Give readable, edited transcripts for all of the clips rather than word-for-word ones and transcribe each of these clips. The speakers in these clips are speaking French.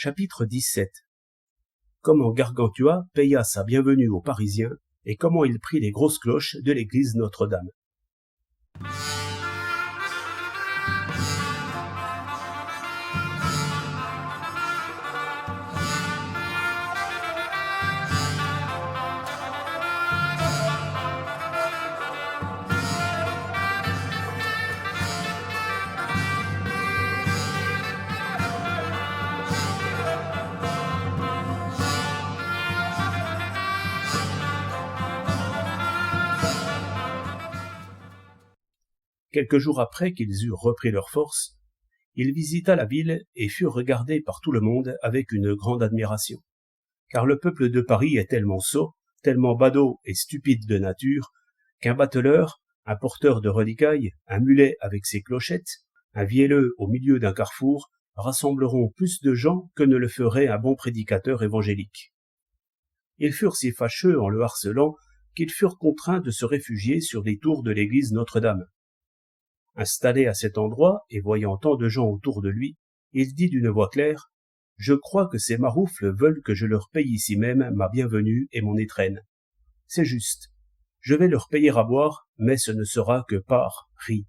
Chapitre 17. Comment Gargantua paya sa bienvenue aux Parisiens et comment il prit les grosses cloches de l'église Notre-Dame. Quelques jours après qu'ils eurent repris leur force, il visita la ville et fut regardé par tout le monde avec une grande admiration. Car le peuple de Paris est tellement sot, tellement badaud et stupide de nature, qu'un bateleur, un porteur de reliquailles, un mulet avec ses clochettes, un vielleux au milieu d'un carrefour, rassembleront plus de gens que ne le ferait un bon prédicateur évangélique. Ils furent si fâcheux en le harcelant qu'ils furent contraints de se réfugier sur les tours de l'église Notre-Dame. Installé à cet endroit et voyant tant de gens autour de lui, il dit d'une voix claire : « Je crois que ces maroufles veulent que je leur paye ici même ma bienvenue et mon étrenne. C'est juste. Je vais leur payer à boire, mais ce ne sera que par riz. »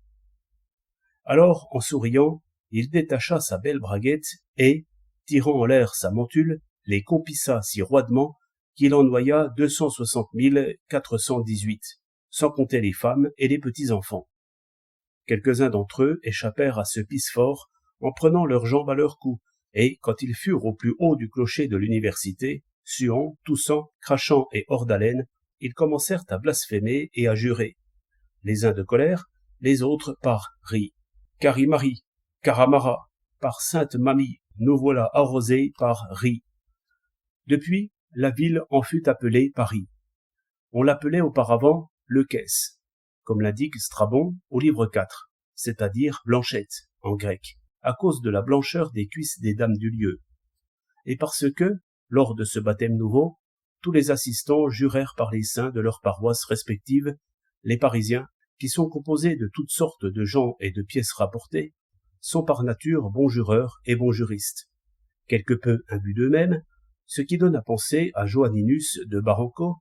Alors, en souriant, il détacha sa belle braguette et, tirant en l'air sa mantule, les compissa si roidement qu'il en noya 260 418, sans compter les femmes et les petits-enfants. Quelques-uns d'entre eux échappèrent à ce pisse-fort en prenant leurs jambes à leur cou, et, quand ils furent au plus haut du clocher de l'université, suant, toussant, crachant et hors d'haleine, ils commencèrent à blasphémer et à jurer. Les uns de colère, les autres par riz. Carimari, Caramara, par Sainte Mamie, nous voilà arrosés par riz. Depuis, la ville en fut appelée Paris. On l'appelait auparavant le Caisse, comme l'indique Strabon au livre 4, c'est-à-dire Blanchette, en grec, à cause de la blancheur des cuisses des dames du lieu. Et parce que, lors de ce baptême nouveau, tous les assistants jurèrent par les saints de leurs paroisses respectives, les Parisiens, qui sont composés de toutes sortes de gens et de pièces rapportées, sont par nature bons jureurs et bons juristes, quelque peu imbus d'eux-mêmes, ce qui donne à penser à Joanninus de Baranco,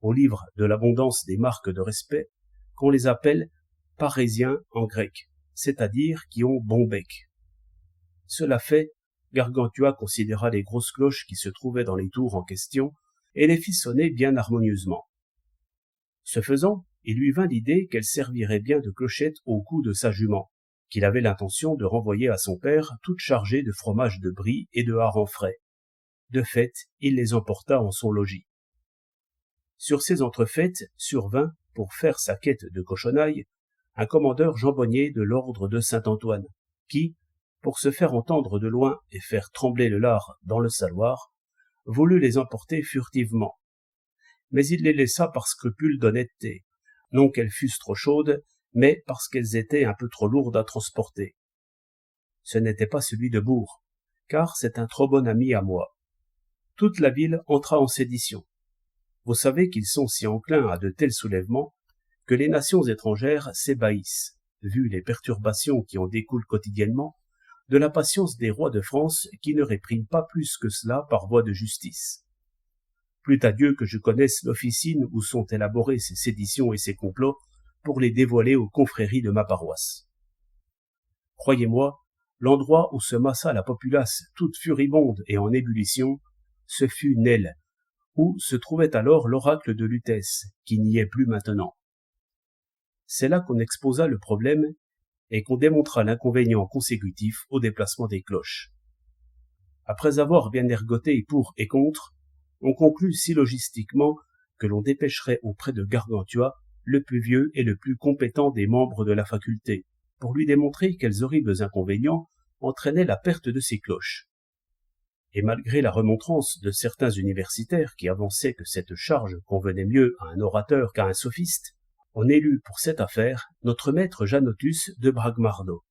au livre de l'abondance des marques de respect, qu'on les appelle Parésiens en grec, c'est-à-dire qui ont bon bec. Cela fait, Gargantua considéra les grosses cloches qui se trouvaient dans les tours en question et les fit sonner bien harmonieusement. Ce faisant, il lui vint l'idée qu'elles serviraient bien de clochettes au cou de sa jument, qu'il avait l'intention de renvoyer à son père toute chargée de fromage de brie et de harengs frais. De fait, il les emporta en son logis. Sur ces entrefaites survint, pour faire sa quête de cochonaille, un commandeur jambonnier de l'ordre de Saint-Antoine, qui, pour se faire entendre de loin et faire trembler le lard dans le saloir, voulut les emporter furtivement. Mais il les laissa par scrupule d'honnêteté, non qu'elles fussent trop chaudes, mais parce qu'elles étaient un peu trop lourdes à transporter. Ce n'était pas celui de Bourg, car c'est un trop bon ami à moi. Toute la ville entra en sédition. Vous savez qu'ils sont si enclins à de tels soulèvements que les nations étrangères s'ébahissent, vu les perturbations qui en découlent quotidiennement, de la patience des rois de France qui ne répriment pas plus que cela par voie de justice. Plût à Dieu que je connaisse l'officine où sont élaborées ces séditions et ces complots pour les dévoiler aux confréries de ma paroisse. Croyez-moi, l'endroit où se massa la populace toute furibonde et en ébullition, ce fut Nesle, où se trouvait alors l'oracle de Lutèce, qui n'y est plus maintenant. C'est là qu'on exposa le problème et qu'on démontra l'inconvénient consécutif au déplacement des cloches. Après avoir bien ergoté pour et contre, on conclut syllogistiquement que l'on dépêcherait auprès de Gargantua le plus vieux et le plus compétent des membres de la faculté, pour lui démontrer quels horribles inconvénients entraînaient la perte de ces cloches. Et malgré la remontrance de certains universitaires qui avançaient que cette charge convenait mieux à un orateur qu'à un sophiste, on élut pour cette affaire notre maître Janotus de Bragmardo.